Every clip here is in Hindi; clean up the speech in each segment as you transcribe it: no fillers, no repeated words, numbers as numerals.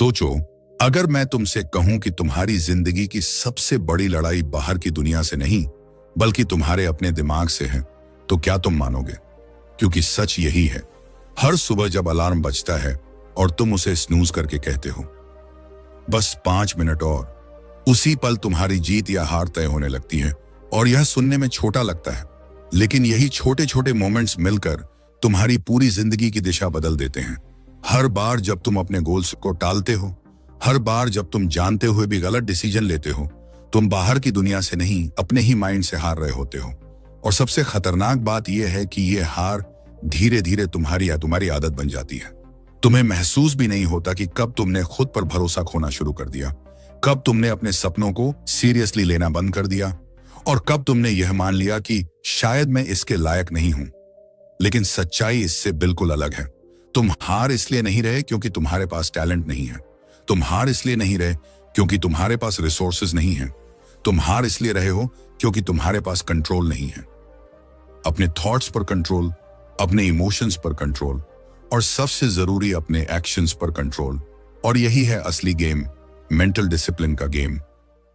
सोचो, अगर मैं तुमसे कहूं कि तुम्हारी जिंदगी की सबसे बड़ी लड़ाई बाहर की दुनिया से नहीं बल्कि तुम्हारे अपने दिमाग से है, तो क्या तुम मानोगे? क्योंकि सच यही है, हर सुबह जब अलार्म बजता है और तुम उसे स्नूज करके कहते हो बस 5 मिनट और, उसी पल तुम्हारी जीत या हार तय होने लगती है। और यह सुनने में छोटा लगता है, लेकिन यही छोटे छोटे मोमेंट्स मिलकर तुम्हारी पूरी जिंदगी की दिशा बदल देते हैं। हर बार जब तुम अपने गोल्स को टालते हो, हर बार जब तुम जानते हुए भी गलत डिसीजन लेते हो, तुम बाहर की दुनिया से नहीं अपने ही माइंड से हार रहे होते हो। और सबसे खतरनाक बात यह है कि यह हार धीरे धीरे तुम्हारी आदत बन जाती है। तुम्हें महसूस भी नहीं होता कि कब तुमने खुद पर भरोसा खोना शुरू कर दिया, कब तुमने अपने सपनों को सीरियसली लेना बंद कर दिया, और कब तुमने यह मान लिया कि शायद मैं इसके लायक नहीं हूं। लेकिन सच्चाई इससे बिल्कुल अलग है। तुम हार इसलिए नहीं रहे क्योंकि तुम्हारे पास टैलेंट नहीं है, तुम हार इसलिए नहीं रहे क्योंकि तुम्हारे पास रिसोर्सेज नहीं है, तुम हार इसलिए रहे हो क्योंकि तुम्हारे पास कंट्रोल नहीं है। अपने थॉट्स पर कंट्रोल, अपने इमोशंस पर कंट्रोल, और सबसे जरूरी अपने एक्शंस पर कंट्रोल। और यही है असली गेम, मेंटल डिसिप्लिन का गेम।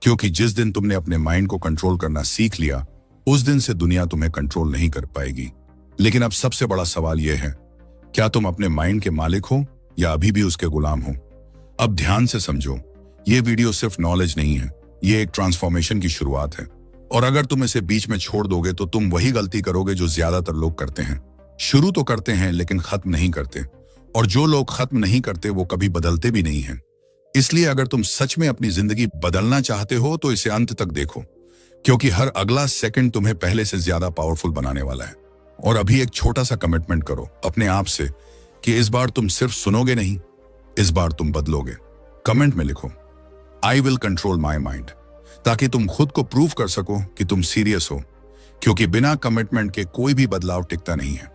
क्योंकि जिस दिन तुमने अपने माइंड को कंट्रोल करना सीख लिया, उस दिन से दुनिया तुम्हें कंट्रोल नहीं कर पाएगी। लेकिन अब सबसे बड़ा सवाल यह है, क्या तुम अपने माइंड के मालिक हो या अभी भी उसके गुलाम हो? अब ध्यान से समझो, यह वीडियो सिर्फ नॉलेज नहीं है, यह एक ट्रांसफॉर्मेशन की शुरुआत है। और अगर तुम इसे बीच में छोड़ दोगे तो तुम वही गलती करोगे जो ज्यादातर लोग करते हैं। शुरू तो करते हैं लेकिन खत्म नहीं करते, और जो लोग खत्म नहीं करते वो कभी बदलते भी नहीं हैं। इसलिए अगर तुम सच में अपनी जिंदगी बदलना चाहते हो तो इसे अंत तक देखो, क्योंकि हर अगला सेकंड तुम्हें पहले से ज्यादा पावरफुल बनाने वाला है। और अभी एक छोटा सा कमिटमेंट करो अपने आप से कि इस बार तुम सिर्फ सुनोगे नहीं, इस बार तुम बदलोगे। कमेंट में लिखो, I will control my mind, ताकि तुम खुद को प्रूव कर सको कि तुम सीरियस हो, क्योंकि बिना कमिटमेंट के कोई भी बदलाव टिकता नहीं है।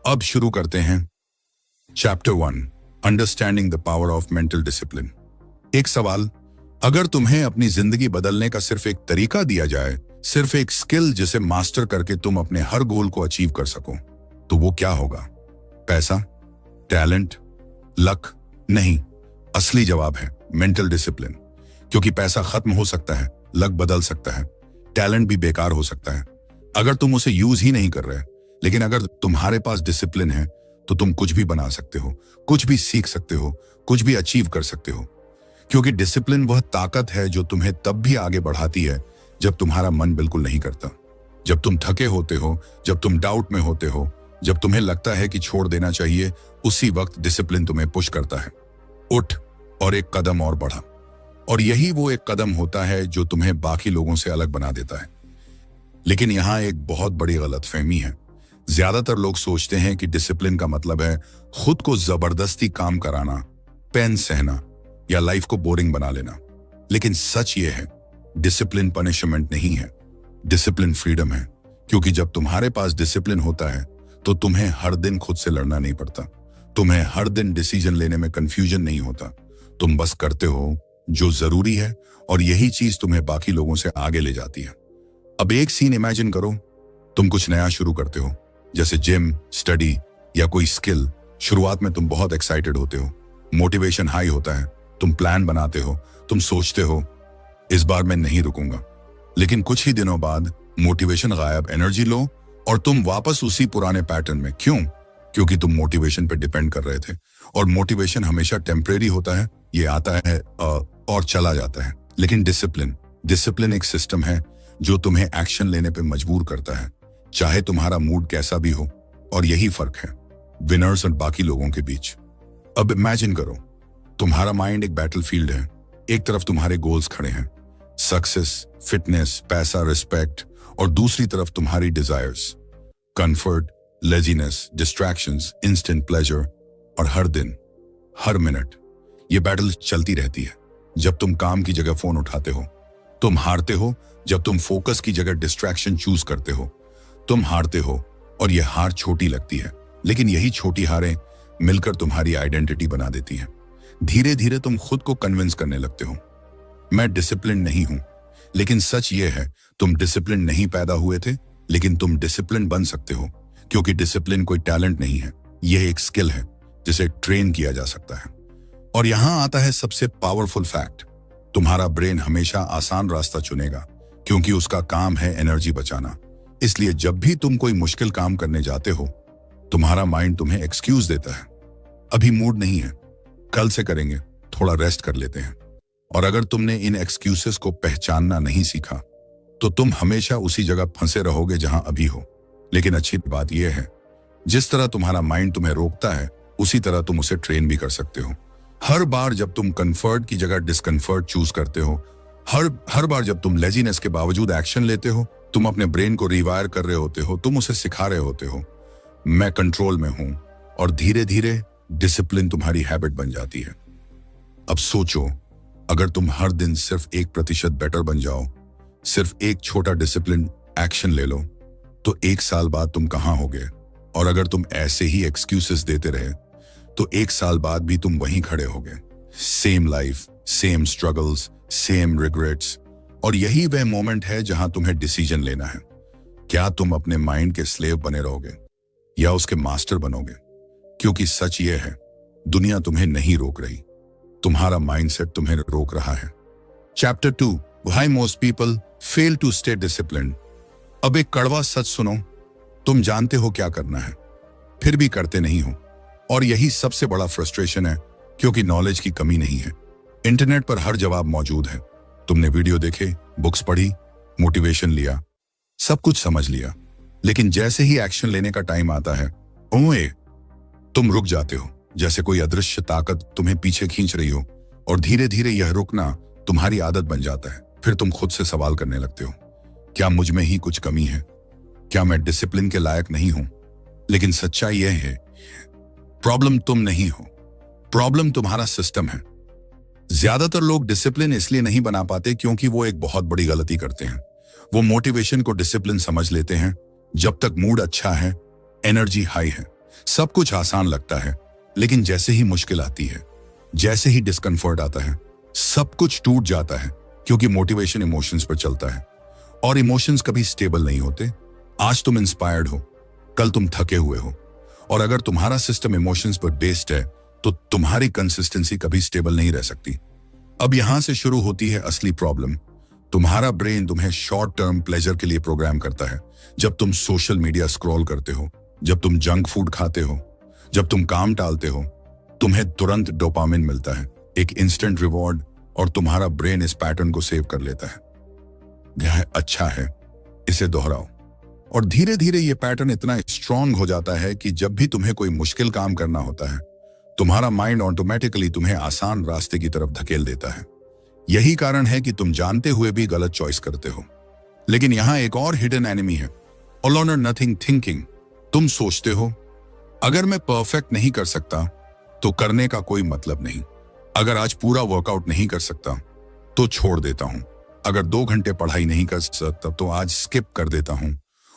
अब शुरू करते हैं chapter 1, understanding the power of mental discipline. एक सवाल, अगर तुम्हें अपनी जिंदगी बदलने का सिर्फ एक तरीका दिया जाए, सिर्फ एक स्किल जिसे मास्टर करके तुम अपने हर गोल को अचीव कर सको, तो वो क्या होगा? पैसा, टैलेंट, लक? नहीं, असली जवाब है मेंटल डिसिप्लिन। क्योंकि पैसा खत्म हो सकता है, लक बदल सकता है, टैलेंट भी बेकार हो सकता है अगर तुम उसे यूज ही नहीं कर रहे। लेकिन अगर तुम्हारे पास डिसिप्लिन है तो तुम कुछ भी बना सकते हो, कुछ भी सीख सकते हो, कुछ भी अचीव कर सकते हो। क्योंकि डिसिप्लिन वह ताकत है जो तुम्हें तब भी आगे बढ़ाती है जब तुम्हारा मन बिल्कुल नहीं करता, जब तुम थके होते हो, जब तुम डाउट में होते हो, जब तुम्हें लगता है कि छोड़ देना चाहिए, उसी वक्त डिसिप्लिन तुम्हें पुश करता है, उठ और एक कदम और बढ़ा। और यही वो एक कदम होता है जो तुम्हें बाकी लोगों से अलग बना देता है। लेकिन यहां एक बहुत बड़ी गलतफहमी है। ज्यादातर लोग सोचते हैं कि डिसिप्लिन का मतलब है खुद को जबरदस्ती काम कराना, पेन सहना या लाइफ को बोरिंग बना लेना। लेकिन सच ये है, डिसिप्लिन पनिशमेंट नहीं है, डिसिप्लिन फ्रीडम है। क्योंकि जब तुम्हारे पास डिसिप्लिन होता है तो तुम्हें हर दिन खुद से लड़ना नहीं पड़ता, तुम्हें हर दिन डिसीजन लेने में कंफ्यूजन नहीं होता। तुम बस करते हो जो जरूरी है, और यही चीज तुम्हें बाकी लोगों से आगे ले जाती है। अब एक सीन इमेजिन करो, तुम कुछ नया शुरू करते हो, जैसे जिम, स्टडी या कोई स्किल। शुरुआत में तुम बहुत एक्साइटेड होते हो, मोटिवेशन हाई होता है, तुम प्लान बनाते हो, तुम सोचते हो इस बार मैं नहीं रुकूंगा। लेकिन कुछ ही दिनों बाद मोटिवेशन गायब, एनर्जी लो, और तुम वापस उसी पुराने पैटर्न में। क्यों? क्योंकि तुम मोटिवेशन पे डिपेंड कर रहे थे, और मोटिवेशन हमेशा टेम्परेरी होता है, ये आता है और चला जाता है। लेकिन डिसिप्लिन एक सिस्टम है जो तुम्हें एक्शन लेने पे मजबूर करता है, चाहे तुम्हारा मूड कैसा भी हो। और यही फर्क है विनर्स और बाकी लोगों के बीच। अब इमेजिन करो, तुम्हारा माइंड एक बैटलफील्ड है। एक तरफ तुम्हारे गोल्स खड़े हैं, सक्सेस, फिटनेस, पैसा, रिस्पेक्ट, और दूसरी तरफ तुम्हारी desires, comfort, laziness, distractions, instant pleasure. और हर दिन, हर मिनट ये बैटल चलती रहती है। जब तुम काम की जगह फोन उठाते हो, तुम हारते हो। जब तुम फोकस की जगह डिस्ट्रैक्शन चूज करते हो, तुम हारते हो। और यह हार छोटी लगती है, लेकिन यही छोटी हारें मिलकर तुम्हारी आइडेंटिटी बना देती हैं। धीरे धीरे तुम खुद को कन्विंस करने लगते हो, मैं डिसिप्लिन नहीं हूं। लेकिन सच ये है, तुम डिसिप्लिन नहीं पैदा हुए थे, लेकिन तुम डिसिप्लिन बन सकते हो। क्योंकि डिसिप्लिन कोई टैलेंट नहीं है, यह एक स्किल है जिसे ट्रेन किया जा सकता है। और यहां आता है सबसे पावरफुल फैक्ट। तुम्हारा ब्रेन हमेशा आसान रास्ता चुनेगा क्योंकि उसका काम है एनर्जी बचाना। इसलिए जब भी तुम कोई मुश्किल काम करने जाते हो, तुम्हारा माइंड तुम्हें एक्सक्यूज देता है। अभी मूड नहीं है, कल से करेंगे, थोड़ा रेस्ट कर लेते हैं। और अगर तुमने इन एक्सक्यूजेस को पहचानना नहीं सीखा तो तुम हमेशा उसी जगह फंसे रहोगे जहां अभी हो। लेकिन अच्छी बात यह है, जिस तरह तुम्हारा माइंड तुम्हें रोकता है उसी तरह तुम उसे ट्रेन भी कर सकते हो। हर बार जब तुम कंफर्ट की जगह डिस्कंफर्ट चूज करते हो, हर बार जब तुम लेजीनेस के बावजूद एक्शन लेते हो, तुम अपने ब्रेन को रिवायर कर रहे होते हो, तुम उसे सिखा रहे होते हो मैं कंट्रोल में हूं। और धीरे धीरे डिसिप्लिन तुम्हारी हैबिट बन जाती है। अब सोचो, अगर तुम हर दिन सिर्फ 1% बेटर बन जाओ, सिर्फ एक छोटा डिसिप्लिन एक्शन ले लो, तो 1 साल बाद तुम कहां होगे? और अगर तुम ऐसे ही एक्सक्यूजेस देते रहे तो 1 साल बाद भी तुम वहीं खड़े होगे। Same life, same struggles, same regrets. और यही वह मोमेंट है जहां तुम्हें डिसीजन लेना है। क्या तुम अपने माइंड के स्लेव बने रहोगे या उसके मास्टर बनोगे? क्योंकि सच ये है, दुनिया तुम्हें नहीं रोक रही, तुम्हारा माइंडसेट तुम्हें रोक रहा है। Chapter 2, why most people fail to stay disciplined. अब एक कड़वा सच सुनो, तुम जानते हो क्या करना है, फिर भी करते नहीं हो। और यही सबसे बड़ा फ्रस्ट्रेशन है, क्योंकि नॉलेज की कमी नहीं है। इंटरनेट पर हर जवाब मौजूद है। तुमने वीडियो देखे, बुक्स पढ़ी, मोटिवेशन लिया, सब कुछ समझ लिया, लेकिन जैसे ही एक्शन लेने का टाइम आता है, ओए, तुम रुक जाते हो, जैसे कोई अदृश्य ताकत तुम्हें पीछे खींच रही हो। और धीरे धीरे यह रुकना तुम्हारी आदत बन जाता है। फिर तुम खुद से सवाल करने लगते हो, क्या मुझ में ही कुछ कमी है? क्या मैं डिसिप्लिन के लायक नहीं हूं? लेकिन सच्चाई यह है, प्रॉब्लम तुम नहीं हो, प्रॉब्लम तुम्हारा सिस्टम है। ज्यादातर लोग डिसिप्लिन इसलिए नहीं बना पाते क्योंकि वो एक बहुत बड़ी गलती करते हैं। वो मोटिवेशन को डिसिप्लिन समझ लेते हैं। जब तक मूड अच्छा है, एनर्जी हाई है, सब कुछ आसान लगता है। लेकिन जैसे ही मुश्किल आती है, जैसे ही डिस्कंफर्ट आता है, सब कुछ टूट जाता है। क्योंकि मोटिवेशन इमोशंस पर चलता है और इमोशंस कभी स्टेबल नहीं होते। आज तुम इंस्पायर्ड हो, कल तुम थके हुए हो। और अगर तुम्हारा सिस्टम इमोशंस पर बेस्ड है तो तुम्हारी कंसिस्टेंसी कभी स्टेबल नहीं रह सकती। अब यहां से शुरू होती है असली प्रॉब्लम। तुम्हारा ब्रेन तुम्हें शॉर्ट टर्म प्लेजर के लिए प्रोग्राम करता है। जब तुम सोशल मीडिया स्क्रॉल करते हो, जब तुम जंक फूड खाते हो, जब तुम काम टालते हो, तुम्हें तुरंत डोपामिन मिलता है, एक इंस्टेंट रिवॉर्ड। और तुम्हारा ब्रेन इस पैटर्न को सेव कर लेता है। यह अच्छा है, इसे दोहराओ। और धीरे धीरे यह पैटर्न इतना स्ट्रांग हो जाता है कि जब भी तुम्हें कोई मुश्किल काम करना होता है, तुम्हारा माइंड ऑटोमेटिकली तुम्हें आसान रास्ते की तरफ धकेल देता है। यही कारण है कि तुम जानते हुए भी गलत चॉइस करते हो। लेकिन यहां एक और हिडन एनिमी है, ऑल और नथिंग थिंकिंग। तुम सोचते हो, अगर मैं परफेक्ट नहीं कर सकता तो करने का कोई मतलब नहीं। अगर आज पूरा वर्कआउट नहीं कर सकता तो छोड़ देता हूं। अगर 2 घंटे पढ़ाई नहीं कर सकता तो आज स्किप कर देता हूं।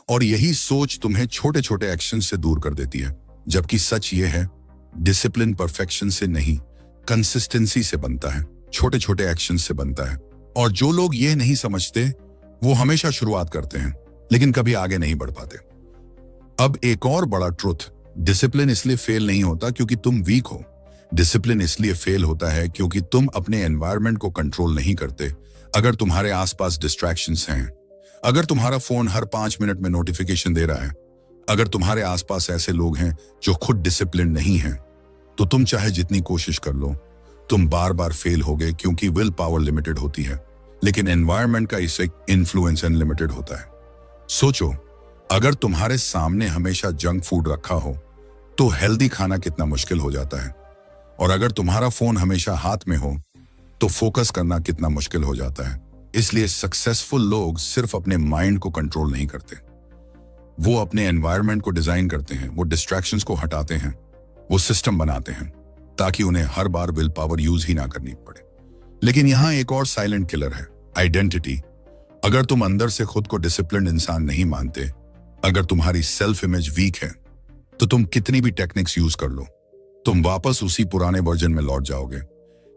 और यही सोच तुम्हें छोटे छोटे एक्शन से दूर कर देती है। जबकि सच ये है, डिसिप्लिन परफेक्शन से नहीं, कंसिस्टेंसी से बनता है, छोटे छोटे एक्शन से बनता है। और जो लोग ये नहीं समझते वो हमेशा शुरुआत करते हैं लेकिन कभी आगे नहीं बढ़ पाते। अब एक और बड़ा ट्रुथ, डिसिप्लिन इसलिए फेल नहीं होता क्योंकि तुम वीक हो। डिसिप्लिन इसलिए फेल होता है क्योंकि तुम अपने एनवायरनमेंट को कंट्रोल नहीं करते। अगर तुम्हारे आसपास डिस्ट्रैक्शंस हैं, अगर तुम्हारा फोन हर 5 मिनट में नोटिफिकेशन दे रहा है, अगर तुम्हारे आसपास ऐसे लोग हैं जो खुद डिसिप्लिन नहीं हैं, तो तुम चाहे जितनी कोशिश कर लो, तुम बार बार फेल होगे। क्योंकि विल पावर लिमिटेड होती है, लेकिन एनवायरनमेंट का इसे इन्फ्लुएंस अनलिमिटेड होता है। सोचो, अगर तुम्हारे सामने हमेशा जंक फूड रखा हो तो हेल्दी खाना कितना मुश्किल हो जाता है। और अगर तुम्हारा फोन हमेशा हाथ में हो तो फोकस करना कितना मुश्किल हो जाता है। इसलिए सक्सेसफुल लोग सिर्फ अपने माइंड को कंट्रोल नहीं करते, वो अपने एनवायरनमेंट को डिजाइन करते हैं, वो डिस्ट्रैक्शंस को हटाते हैं, वो सिस्टम बनाते हैं ताकि उन्हें हर बार विल पावर यूज ही ना करनी पड़े। लेकिन यहां एक और साइलेंट किलर है, आइडेंटिटी। अगर तुम अंदर से खुद को डिसिप्लिन्ड इंसान नहीं मानते, अगर तुम्हारी सेल्फ इमेज वीक है, तो तुम कितनी भी टेक्निक्स यूज कर लो, तुम वापस उसी पुराने वर्जन में लौट जाओगे।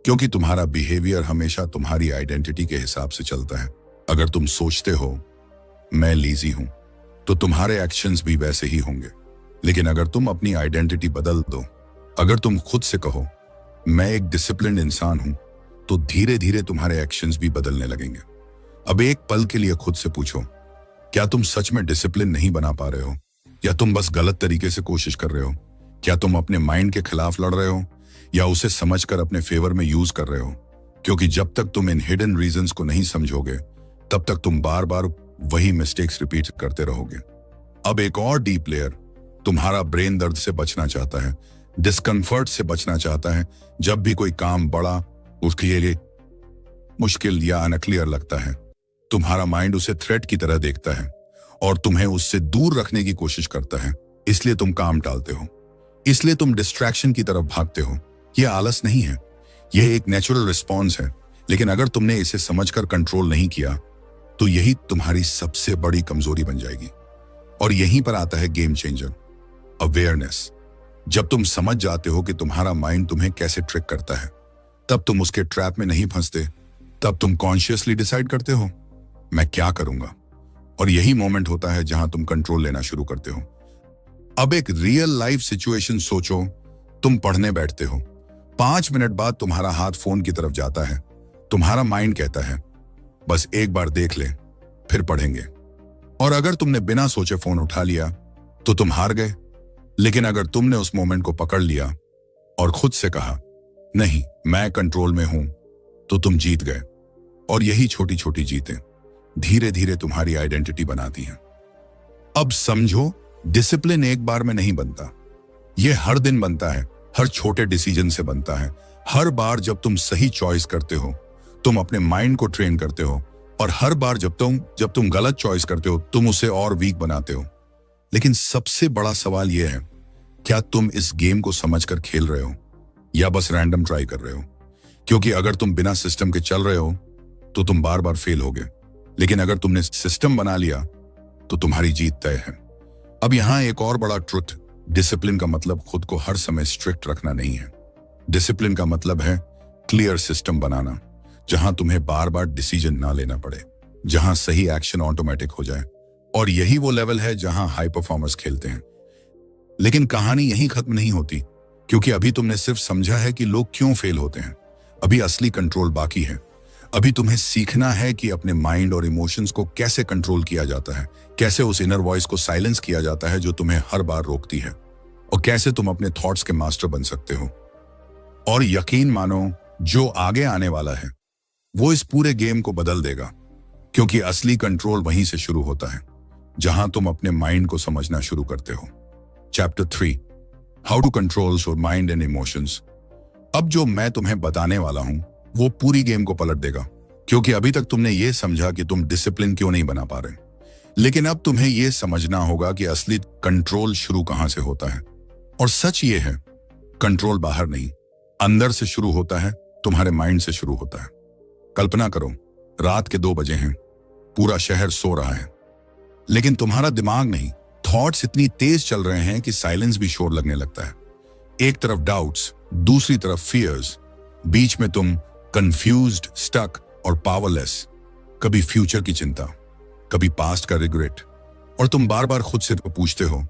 क्योंकि तुम्हारा बिहेवियर हमेशा तुम्हारी आइडेंटिटी के हिसाब से चलता है। अगर तुम सोचते हो मैं लेजी हूं, तो तुम्हारे एक्शंस भी वैसे ही होंगे। लेकिन अगर तुम अपनी आइडेंटिटी बदल दो, अगर तुम खुद से कहो मैं एक डिसिप्लिन्ड इंसान हूं, तो धीरे धीरे तुम्हारे एक्शंस भी बदलने लगेंगे। अब एक पल के लिए खुद से पूछो, क्या तुम सच में डिसिप्लिन नहीं बना पा रहे हो, या तुम बस गलत तरीके से कोशिश कर रहे हो? क्या तुम अपने माइंड के खिलाफ लड़ रहे हो, या उसे समझकर अपने फेवर में यूज कर रहे हो? क्योंकि जब तक तुम इन हिडन रीजंस को नहीं समझोगे, तब तक तुम बार बार वही मिस्टेक्स रिपीट करते रहोगे। अब एक और डीप लेयर, तुम्हारा ब्रेन दर्द से बचना चाहता है, डिस्कम्फर्ट से बचना चाहता है। जब भी कोई काम बड़ा, उसके लिए मुश्किल या अनक्लियर लगता है, तुम्हारा माइंड उसे थ्रेट की तरह देखता है और तुम्हें उससे दूर रखने की कोशिश करता है। इसलिए तुम काम टालते हो, इसलिए तुम डिस्ट्रैक्शन की तरफ भागते हो। यह आलस नहीं है, यह एक नेचुरल रिस्पॉन्स है। लेकिन अगर तुमने इसे समझकर कंट्रोल नहीं किया, तो यही तुम्हारी सबसे बड़ी कमजोरी बन जाएगी। और यहीं पर आता है गेम चेंजर, अवेयरनेस। जब तुम समझ जाते हो कि तुम्हारा माइंड तुम्हें कैसे ट्रिक करता है, तब तुम उसके ट्रैप में नहीं फंसते। तब तुम कॉन्शियसली डिसाइड करते हो, मैं क्या करूंगा। और यही मोमेंट होता है जहां तुम कंट्रोल लेना शुरू करते हो। अब एक रियल लाइफ सिचुएशन सोचो। तुम पढ़ने बैठते हो, 5 मिनट बाद तुम्हारा हाथ फोन की तरफ जाता है। तुम्हारा माइंड कहता है, बस एक बार देख ले, फिर पढ़ेंगे। और अगर तुमने बिना सोचे फोन उठा लिया, तो तुम हार गए। लेकिन अगर तुमने उस मोमेंट को पकड़ लिया और खुद से कहा, नहीं, मैं कंट्रोल में हूं, तो तुम जीत गए। और यही छोटी छोटी जीतें धीरे धीरे तुम्हारी आइडेंटिटी बनाती हैं। अब समझो, डिसिप्लिन एक बार में नहीं बनता, यह हर दिन बनता है, हर छोटे डिसीजन से बनता है। हर बार जब तुम सही चॉइस करते हो, तुम अपने माइंड को ट्रेन करते हो, और हर बार जब तुम गलत चॉइस करते हो, तुम उसे और वीक बनाते हो। लेकिन सबसे बड़ा सवाल यह है, क्या तुम इस गेम को समझकर खेल रहे हो, या बस रैंडम ट्राई कर रहे हो? क्योंकि अगर तुम बिना सिस्टम के चल रहे हो, तो तुम बार बार फेल होगे। लेकिन अगर तुमने सिस्टम बना लिया, तो तुम्हारी जीत तय है। अब यहां एक और बड़ा ट्रुथ, डिसिप्लिन का मतलब खुद को हर समय स्ट्रिक्ट रखना नहीं है। डिसिप्लिन का मतलब है क्लियर सिस्टम बनाना, जहां तुम्हें बार बार डिसीजन ना लेना पड़े, जहां सही एक्शन ऑटोमेटिक हो जाए। और यही वो लेवल है जहां हाई परफॉर्मर्स खेलते हैं। लेकिन कहानी यहीं खत्म नहीं होती, क्योंकि अभी तुमने सिर्फ समझा है कि लोग क्यों फेल होते हैं। अभी असली कंट्रोल बाकी है। अभी तुम्हें सीखना है कि अपने माइंड और इमोशंस को कैसे कंट्रोल किया जाता है, कैसे उस इनर वॉइस को साइलेंस किया जाता है जो तुम्हें हर बार रोकती है, और कैसे तुम अपने थॉट्स के मास्टर बन सकते हो। और यकीन मानो, जो आगे आने वाला है वो इस पूरे गेम को बदल देगा, क्योंकि असली कंट्रोल वहीं से शुरू होता है, जहां तुम अपने माइंड को समझना शुरू करते हो। Chapter 3, how to control your mind and emotions. अब जो मैं तुम्हें बताने वाला हूं, वो पूरी गेम को पलट देगा। क्योंकि अभी तक तुमने ये समझा कि तुम डिसिप्लिन क्यों नहीं बना पा रहे, लेकिन अब तुम्हें ये समझना होगा कि असली कंट्रोल शुरू कहां से होता है। और सच ये है, कंट्रोल बाहर नहीं, अंदर से शुरू होता है, तुम्हारे माइंड से शुरू होता है। कल्पना करो, रात के 2 बजे हैं, पूरा शहर सो रहा है, लेकिन तुम्हारा दिमाग नहीं, थॉट्स इतनी तेज चल रहे हैं कि साइलेंस भी शोर लगने लगता है। एक तरफ डाउट्स, दूसरी तरफ फियर्स, बीच में तुम कंफ्यूज्ड, स्टक और पावरलेस। कभी फ्यूचर की चिंता, कभी पास्ट का रिग्रेट, और तुम बार बार खुद से पूछते हो,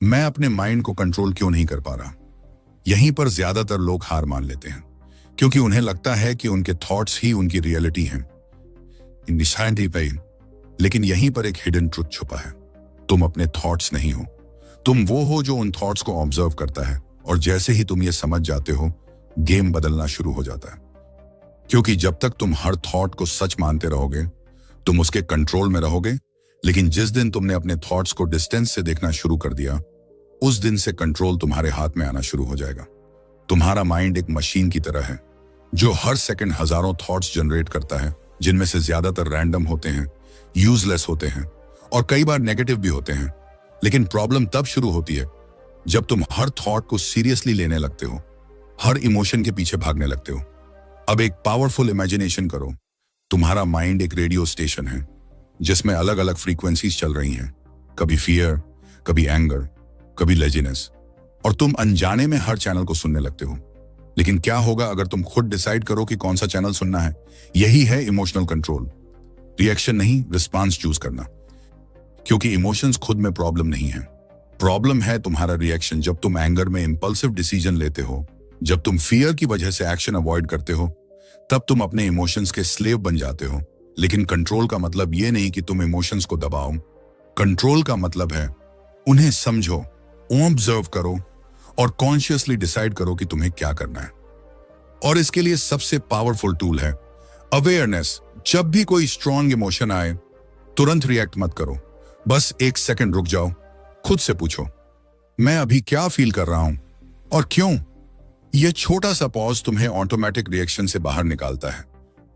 मैं अपने माइंड को कंट्रोल क्यों नहीं कर पा रहा। यहीं पर ज्यादातर लोग हार मान लेते हैं, क्योंकि उन्हें लगता है कि उनके थॉट्स ही उनकी रियलिटी हैं। लेकिन यहीं पर एक हिडन ट्रुथ छुपा है, तुम अपने थॉट्स नहीं हो, तुम वो हो जो उन थॉट्स को ऑब्जर्व करता है। और जैसे ही तुम ये समझ जाते हो, गेम बदलना शुरू हो जाता है। क्योंकि जब तक तुम हर थॉट को सच मानते रहोगे, तुम उसके कंट्रोल में रहोगे। लेकिन जिस दिन तुमने अपने थॉट्स को डिस्टेंस से देखना शुरू कर दिया, उस दिन से कंट्रोल तुम्हारे हाथ में आना शुरू हो जाएगा। तुम्हारा माइंड एक मशीन की तरह है, जो हर सेकंड हजारों थॉट्स जनरेट करता है, जिनमें से ज्यादातर रैंडम होते हैं, यूजलेस होते हैं, और कई बार नेगेटिव भी होते हैं। लेकिन प्रॉब्लम तब शुरू होती है जब तुम हर थॉट को सीरियसली लेने लगते हो, हर इमोशन के पीछे भागने लगते हो। अब एक पावरफुल इमेजिनेशन करो, तुम्हारा माइंड एक रेडियो स्टेशन है, जिसमें अलग अलग फ्रीक्वेंसीज चल रही हैं, कभी फियर, कभी एंगर, कभी लेजीनेस, और तुम अनजाने में हर चैनल को सुनने लगते हो। लेकिन क्या होगा अगर तुम खुद डिसाइड करो कि कौन सा चैनल सुनना है? यही है इमोशनल कंट्रोल। रिएक्शन नहीं, रिस्पांस चूज करना। क्योंकि इमोशंस खुद में प्रॉब्लम नहीं है, प्रॉब्लम है तुम्हारा रिएक्शन। जब तुम एंगर में इंपल्सिव डिसीजन लेते हो, जब तुम फियर की वजह से एक्शन अवॉइड करते हो तब तुम अपने इमोशंस के स्लेव बन जाते हो। लेकिन कंट्रोल का मतलब यह नहीं कि तुम इमोशंस को दबाओ। कंट्रोल का मतलब है उन्हें समझो, ऑब्जर्व करो और कॉन्शियसली डिसाइड करो कि तुम्हें क्या करना है। और इसके लिए सबसे पावरफुल टूल है अवेयरनेस। जब भी कोई स्ट्रॉन्ग इमोशन आए तुरंत रिएक्ट मत करो, बस एक सेकंड रुक जाओ, खुद से पूछो मैं अभी क्या फील कर रहा हूं और क्यों। यह छोटा सा पॉज तुम्हें ऑटोमेटिक रिएक्शन से बाहर निकालता है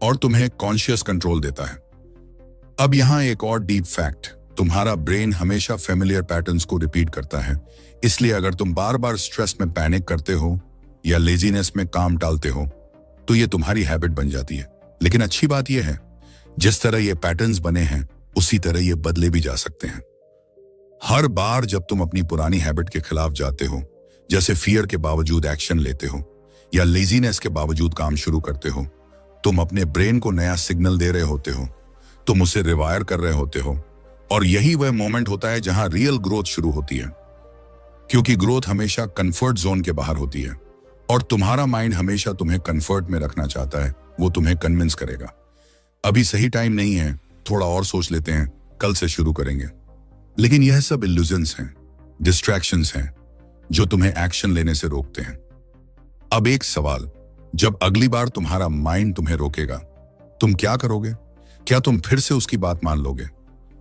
और तुम्हें कॉन्शियस कंट्रोल देता है। अब यहां एक और डीप फैक्ट, तुम्हारा ब्रेन हमेशा फेमिलियर पैटर्न्स को रिपीट करता है। इसलिए अगर तुम बार बार स्ट्रेस में पैनिक करते हो या लेजीनेस में काम टालते हो तो यह तुम्हारी हैबिट बन जाती है। लेकिन अच्छी बात यह है जिस तरह ये पैटर्न्स बने हैं उसी तरह ये बदले भी जा सकते हैं। हर बार जब तुम अपनी पुरानी हैबिट के खिलाफ जाते हो, जैसे फियर के बावजूद एक्शन लेते हो या लेजीनेस के बावजूद काम शुरू करते हो, तुम अपने ब्रेन को नया सिग्नल दे रहे होते हो, तुम उसे रिवायर कर रहे होते हो। और यही वह मोमेंट होता है जहां रियल ग्रोथ शुरू होती है, क्योंकि ग्रोथ हमेशा कंफर्ट जोन के बाहर होती है और तुम्हारा माइंड हमेशा तुम्हें कंफर्ट में रखना चाहता है। वो तुम्हें कन्विंस करेगा अभी सही टाइम नहीं है, थोड़ा और सोच लेते हैं, कल से शुरू करेंगे। लेकिन यह सब इल्यूजन्स हैं, डिस्ट्रैक्शंस हैं जो तुम्हें एक्शन लेने से रोकते हैं। अब एक सवाल, जब अगली बार तुम्हारा माइंड तुम्हें रोकेगा तुम क्या करोगे? क्या तुम फिर से उसकी बात मान लोगे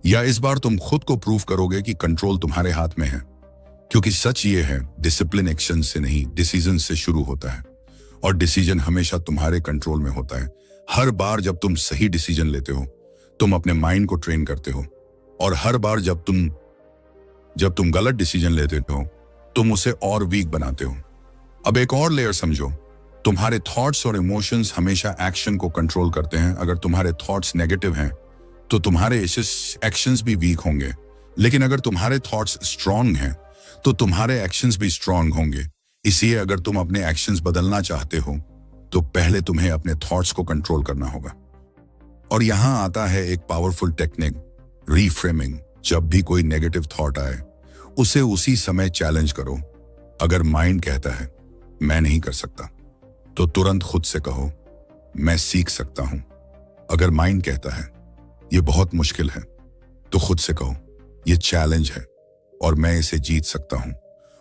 या इस बार तुम खुद को प्रूव करोगे कि कंट्रोल तुम्हारे हाथ में है? क्योंकि सच ये है, डिसिप्लिन एक्शन से नहीं डिसीजन से शुरू होता है और डिसीजन हमेशा तुम्हारे कंट्रोल में होता है। हर बार जब तुम सही डिसीजन लेते हो तुम अपने माइंड को ट्रेन करते हो और हर बार जब तुम गलत डिसीजन लेते हो तुम उसे और वीक बनाते हो। अब एक और लेयर समझो, तुम्हारे थॉट्स और इमोशंस हमेशा एक्शन को कंट्रोल करते हैं। अगर तुम्हारे थॉट्स नेगेटिव हैं तो तुम्हारे एक्शंस भी वीक होंगे, लेकिन अगर तुम्हारे थॉट्स स्ट्रांग हैं तो तुम्हारे एक्शंस भी स्ट्रांग होंगे। इसलिए अगर तुम अपने एक्शंस बदलना चाहते हो तो पहले तुम्हें अपने थॉट्स को कंट्रोल करना होगा। और यहां आता है एक पावरफुल टेक्निक, रीफ्रेमिंग। जब भी कोई नेगेटिव थॉट आए उसे उसी समय चैलेंज करो। अगर माइंड कहता है मैं नहीं कर सकता तो तुरंत खुद से कहो मैं सीख सकता हूं। अगर माइंड कहता है यह बहुत मुश्किल है तो खुद से कहो यह चैलेंज है और मैं इसे जीत सकता हूं।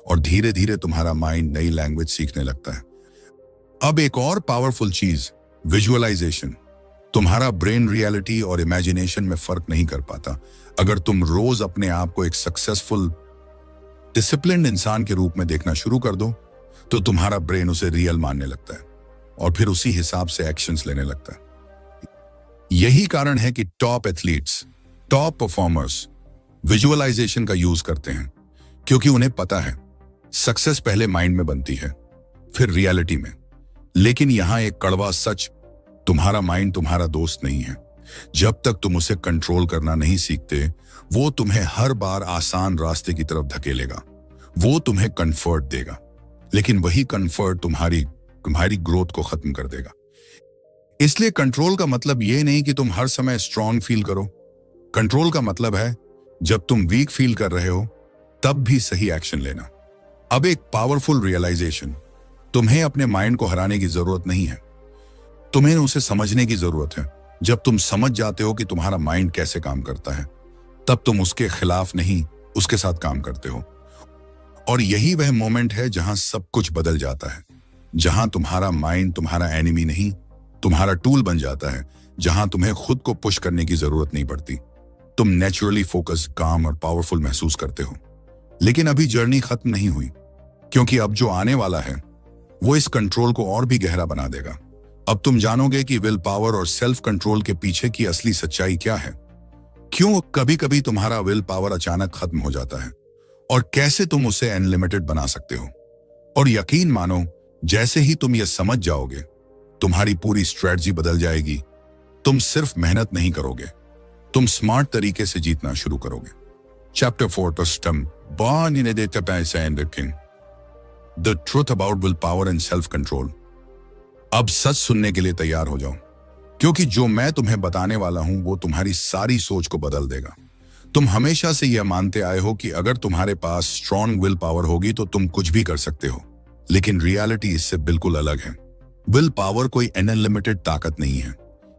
और धीरे धीरे तुम्हारा माइंड नई लैंग्वेज सीखने लगता है। अब एक और पावरफुल चीज, विजुअलाइजेशन। तुम्हारा ब्रेन रियलिटी और इमेजिनेशन में फर्क नहीं कर पाता। अगर तुम रोज अपने आप को एक सक्सेसफुल डिसिप्लिन्ड इंसान के रूप में देखना शुरू कर दो तो तुम्हारा ब्रेन उसे रियल मानने लगता है और फिर उसी हिसाब से एक्शंस लेने लगता है। यही कारण है कि top athletes, top performers visualisation का यूज करते हैं, क्योंकि उन्हें पता है सक्सेस पहले माइंड में बनती है फिर रियलिटी में। लेकिन यहां एक कड़वा सच, तुम्हारा माइंड तुम्हारा दोस्त नहीं है। जब तक तुम उसे कंट्रोल करना नहीं सीखते वो तुम्हें हर बार आसान रास्ते की तरफ धकेलेगा। वो तुम्हें कंफर्ट देगा, लेकिन वही कंफर्ट तुम्हारी ग्रोथ को खत्म कर देगा। इसलिए कंट्रोल का मतलब यह नहीं कि तुम हर समय स्ट्रांग फील करो। कंट्रोल का मतलब है जब तुम वीक फील कर रहे हो तब भी सही एक्शन लेना। अब एक पावरफुल रियलाइजेशन, तुम्हें अपने माइंड को हराने की जरूरत नहीं है, तुम्हें उसे समझने की जरूरत है। जब तुम समझ जाते हो कि तुम्हारा माइंड कैसे काम करता है तब तुम उसके खिलाफ नहीं उसके साथ काम करते हो। और यही वह मोमेंट है जहां सब कुछ बदल जाता है, जहां तुम्हारा माइंड तुम्हारा एनिमी नहीं तुम्हारा टूल बन जाता है, जहां तुम्हें खुद को पुश करने की जरूरत नहीं पड़ती। तुम नेचुरली फोकस, काम और पावरफुल महसूस करते हो। लेकिन अभी जर्नी खत्म नहीं हुई, क्योंकि अब जो आने वाला है वो इस कंट्रोल को और भी गहरा बना देगा। अब तुम जानोगे कि विल पावर और सेल्फ कंट्रोल के पीछे की असली सच्चाई क्या है, क्यों कभी कभी तुम्हारा विल पावर अचानक खत्म हो जाता है और कैसे तुम उसे अनलिमिटेड बना सकते हो। और यकीन मानो, जैसे ही तुम ये समझ जाओगे तुम्हारी पूरी स्ट्रेटजी बदल जाएगी। तुम सिर्फ मेहनत नहीं करोगे, तुम स्मार्ट तरीके से जीतना शुरू करोगे। Chapter 4 the truth about will power and self control. अब सच सुनने के लिए तैयार हो जाओ, क्योंकि जो मैं तुम्हें बताने वाला हूं वो तुम्हारी सारी सोच को बदल देगा। तुम हमेशा से यह मानते आए हो कि अगर तुम्हारे पास स्ट्रॉन्ग विल पावर होगी तो तुम कुछ भी कर सकते हो, लेकिन रियलिटी इससे बिल्कुल अलग है। विल पावर कोई अनलिमिटेड ताकत नहीं है।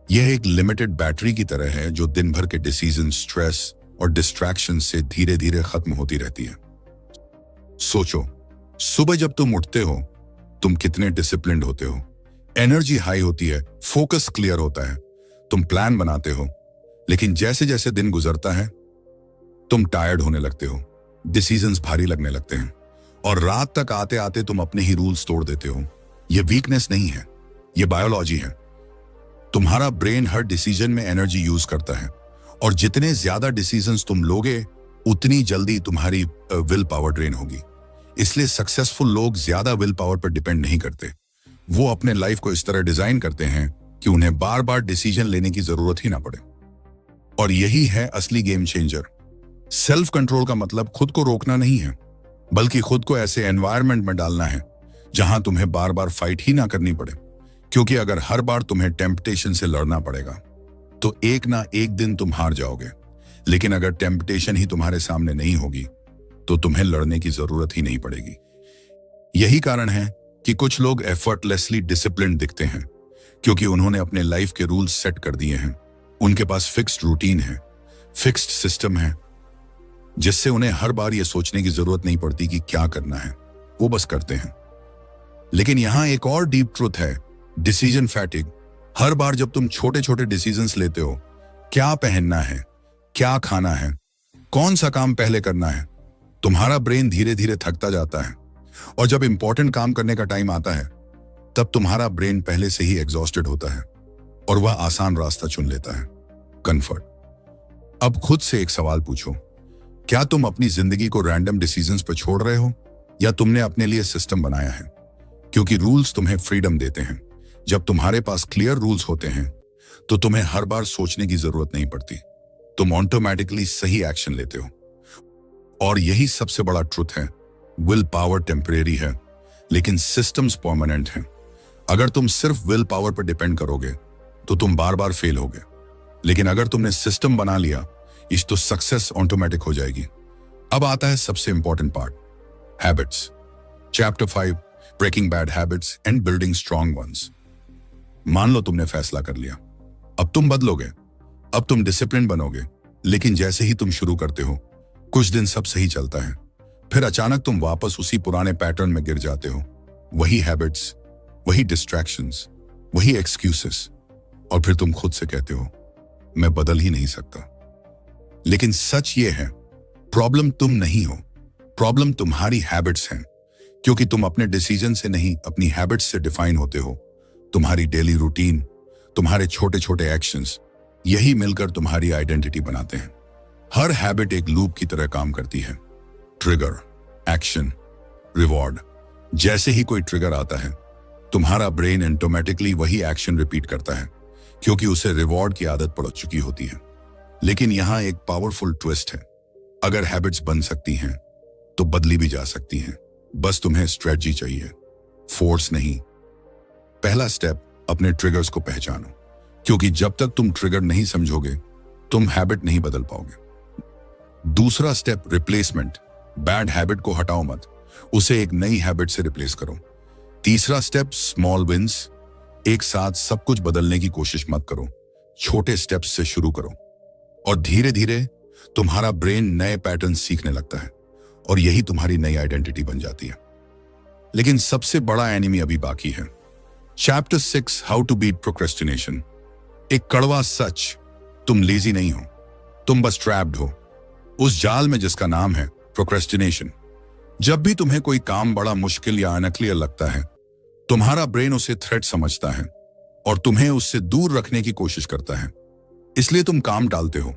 यह एक लिमिटेड बैटरी की तरह है जो दिन भर के डिसीजन, स्ट्रेस और डिस्ट्रैक्शन से धीरे धीरे खत्म होती रहती है। सोचो, सुबह जब तुम उठते हो तुम कितने डिसिप्लिन्ड होते हो। एनर्जी हाई होती है, फोकस क्लियर होता है, तुम प्लान बनाते हो। लेकिन जैसे जैसे दिन गुजरता है तुम टायर्ड होने लगते हो, डिसीजंस भारी लगने लगते हैं और रात तक आते आते तुम अपने ही रूल्स तोड़ देते हो। यह वीकनेस नहीं है, यह बायोलॉजी है। तुम्हारा ब्रेन हर डिसीजन में एनर्जी यूज करता है और जितने ज्यादा डिसीजंस तुम लोगे उतनी जल्दी तुम्हारी विल पावर ड्रेन होगी। इसलिए सक्सेसफुल लोग ज्यादा विल पावर पर डिपेंड नहीं करते। वो अपने लाइफ को इस तरह डिजाइन करते हैं कि उन्हें बार बार डिसीजन लेने की जरूरत ही ना पड़े। और यही है असली गेम चेंजर। सेल्फ कंट्रोल का मतलब खुद को रोकना नहीं है, बल्कि खुद को ऐसे एनवायरनमेंट में डालना है जहां तुम्हें बार बार फाइट ही ना करनी पड़े। क्योंकि अगर हर बार तुम्हें टेम्पटेशन से लड़ना पड़ेगा तो एक ना एक दिन तुम हार जाओगे। लेकिन अगर टेम्पटेशन ही तुम्हारे सामने नहीं होगी तो तुम्हें लड़ने की जरूरत ही नहीं पड़ेगी। यही कारण है कि कुछ लोग एफर्टलेसली डिसिप्लिन्ड दिखते हैं, क्योंकि उन्होंने अपने लाइफ के रूल्स सेट कर दिए हैं। उनके पास फिक्स्ड रूटीन है, फिक्स्ड सिस्टम है, जिससे उन्हें हर बार यह सोचने की जरूरत नहीं पड़ती कि क्या करना है, वो बस करते हैं। लेकिन यहां एक और डीप ट्रुथ है, डिसीजन फैटिग। हर बार जब तुम छोटे छोटे डिसीजंस लेते हो, क्या पहनना है, क्या खाना है, कौन सा काम पहले करना है, तुम्हारा ब्रेन धीरे धीरे थकता जाता है। और जब इंपॉर्टेंट काम करने का टाइम आता है तब तुम्हारा ब्रेन पहले से ही एग्जॉस्टेड होता है और वह आसान रास्ता चुन लेता है, कंफर्ट। अब खुद से एक सवाल पूछो, क्या तुम अपनी जिंदगी को रैंडम डिसीजंस पर छोड़ रहे हो या तुमने अपने लिए सिस्टम बनाया है? क्योंकि रूल्स तुम्हें फ्रीडम देते हैं। जब तुम्हारे पास क्लियर रूल्स होते हैं तो तुम्हें हर बार सोचने की जरूरत नहीं पड़ती, तुम ऑटोमेटिकली सही एक्शन लेते हो। और यही सबसे बड़ा ट्रुथ है, विल पावर टेम्परेरी है लेकिन सिस्टम्स परमानेंट हैं। अगर तुम सिर्फ विल पावर पर डिपेंड करोगे तो तुम बार बार फेल होगे, लेकिन अगर तुमने सिस्टम बना लिया इस तो सक्सेस ऑटोमेटिक हो जाएगी। अब आता है सबसे important part, habits. Chapter 5, breaking bad habits and building strong ones. मान लो तुमने फैसला कर लिया, अब तुम बदलोगे, अब तुम डिसिप्लिन बनोगे। लेकिन जैसे ही तुम शुरू करते हो कुछ दिन सब सही चलता है, फिर अचानक तुम वापस उसी पुराने पैटर्न में गिर जाते हो। वही हैबिट्स, वही डिस्ट्रैक्शंस, वही एक्सक्यूजेस, और फिर तुम खुद से कहते हो मैं बदल ही नहीं सकता। लेकिन सच ये है, प्रॉब्लम तुम नहीं हो, प्रॉब्लम तुम्हारी हैबिट्स हैं। क्योंकि तुम अपने डिसीजन से नहीं, अपनी हैबिट्स से डिफाइन होते हो। तुम्हारी डेली रूटीन, तुम्हारे छोटे छोटे एक्शंस, यही मिलकर तुम्हारी आइडेंटिटी बनाते हैं। हर हैबिट एक लूप की तरह काम करती है। Trigger, action, reward. जैसे ही कोई ट्रिगर आता है तुम्हारा ब्रेन ऑटोमेटिकली वही एक्शन रिपीट करता है, क्योंकि उसे रिवॉर्ड की आदत पड़ चुकी होती है। लेकिन यहां एक पावरफुल ट्विस्ट है, अगर हैबिट्स बन सकती हैं तो बदली भी जा सकती हैं। बस तुम्हें स्ट्रेटजी चाहिए, फोर्स नहीं। पहला स्टेप, अपने ट्रिगर्स को पहचानो, क्योंकि जब तक तुम ट्रिगर नहीं समझोगे तुम हैबिट नहीं बदल पाओगे। दूसरा स्टेप, रिप्लेसमेंट। बैड हैबिट को हटाओ मत, उसे एक नई हैबिट से रिप्लेस करो। तीसरा स्टेप, स्मॉल विंस। एक साथ सब कुछ बदलने की कोशिश मत करो, छोटे स्टेप्स से शुरू करो और धीरे धीरे तुम्हारा ब्रेन नए पैटर्न सीखने लगता है और यही तुम्हारी नई आइडेंटिटी बन जाती है। लेकिन सबसे बड़ा एनिमी अभी बाकी है। Chapter 6, how to beat procrastination. एक कड़वा सच, तुम लेजी नहीं हो, तुम बस ट्रैप्ड हो उस जाल में जिसका नाम है प्रोक्रेस्टिनेशन। जब भी तुम्हें कोई काम बड़ा मुश्किल या अनक्लियर लगता है तुम्हारा ब्रेन उसे थ्रेट समझता है और तुम्हें उससे दूर रखने की कोशिश करता है, इसलिए तुम काम टालते हो।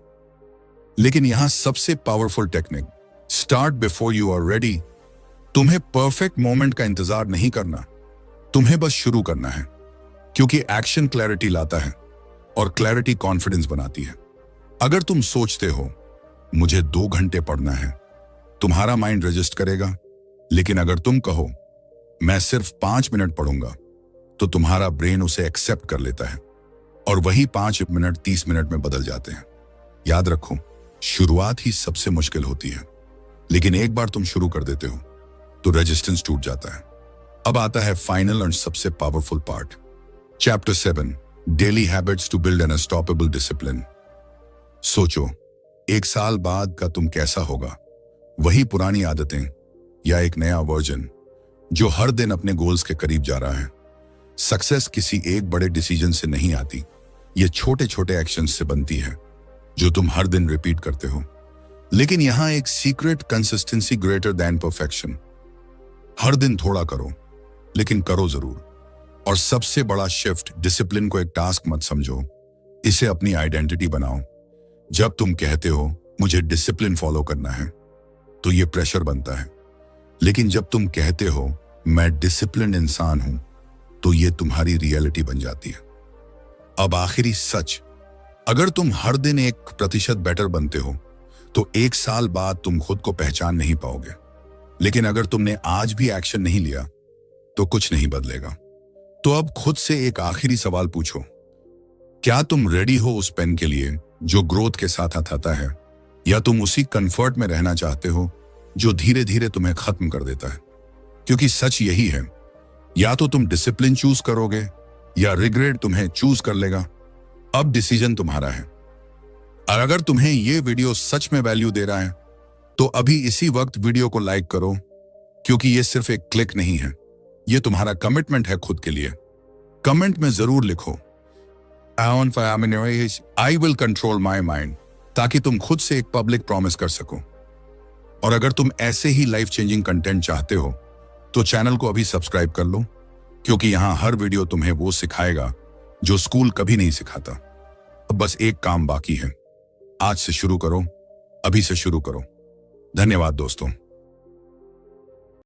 लेकिन यहां सबसे powerful technique, start before you are ready. तुम्हें परफेक्ट मोमेंट का इंतजार नहीं करना, तुम्हें बस शुरू करना है, क्योंकि एक्शन क्लैरिटी लाता है और क्लैरिटी कॉन्फिडेंस बनाती है। अगर तुम सोचते हो मुझे 2 घंटे पढ़ना है, तुम्हारा माइंड रजिस्ट करेगा। लेकिन अगर तुम कहो मैं सिर्फ 5 मिनट पढ़ूंगा तो तुम्हारा ब्रेन उसे एक्सेप्ट कर लेता है और वही 5 मिनट 30 मिनट में बदल जाते हैं। याद रखो, शुरुआत ही सबसे मुश्किल होती है, लेकिन एक बार तुम शुरू कर देते हो तो रेजिस्टेंस टूट जाता है। अब आता है फाइनल और सबसे powerful part. Chapter 7, daily habits to build an unstoppable discipline. सोचो, 1 साल बाद का तुम कैसा होगा? वही पुरानी आदतें या एक नया वर्जन जो हर दिन अपने गोल्स के करीब जा रहा है? सक्सेस किसी एक बड़े डिसीजन से नहीं आती, ये छोटे छोटे एक्शंस से बनती है जो तुम हर दिन रिपीट करते हो। लेकिन यहां एक secret, consistency greater than perfection. हर दिन थोड़ा करो, लेकिन करो जरूर। और सबसे बड़ा शिफ्ट, डिसिप्लिन को एक टास्क मत समझो, इसे अपनी आइडेंटिटी बनाओ। जब तुम कहते हो मुझे डिसिप्लिन फॉलो करना है, तो ये प्रेशर बनता है। लेकिन जब तुम कहते हो मैं डिसिप्लिन इंसान हूं, तो ये तुम्हारी रियलिटी बन जाती है। अब आखिरी सच, अगर तुम हर दिन 1% बेटर बनते हो, तो 1 साल बाद तुम खुद को पहचान नहीं पाओगे। लेकिन अगर तुमने आज भी एक्शन नहीं लिया, तो कुछ नहीं बदलेगा। तो अब खुद से एक आखिरी सवाल पूछो, क्या तुम रेडी हो उस पेन के लिए जो ग्रोथ के साथ आता है, या तुम उसी कंफर्ट में रहना चाहते हो जो धीरे धीरे तुम्हें खत्म कर देता है? क्योंकि सच यही है, या तो तुम डिसिप्लिन चूज करोगे या रिग्रेट तुम्हें चूज कर लेगा। अब डिसीजन तुम्हारा है। और अगर तुम्हें यह वीडियो सच में वैल्यू दे रहा है, तो अभी इसी वक्त वीडियो को लाइक करो, क्योंकि यह सिर्फ एक क्लिक नहीं है, यह तुम्हारा कमिटमेंट है खुद के लिए। कमेंट में जरूर लिखो, I will control my mind, ताकि तुम खुद से एक पब्लिक प्रॉमिस कर सको। और अगर तुम ऐसे ही लाइफ चेंजिंग कंटेंट चाहते हो, तो चैनल को अभी सब्सक्राइब कर लो, क्योंकि यहां हर वीडियो तुम्हें वो सिखाएगा जो स्कूल कभी नहीं सिखाता। अब बस एक काम बाकी है, आज से शुरू करो, अभी से शुरू करो। धन्यवाद दोस्तों।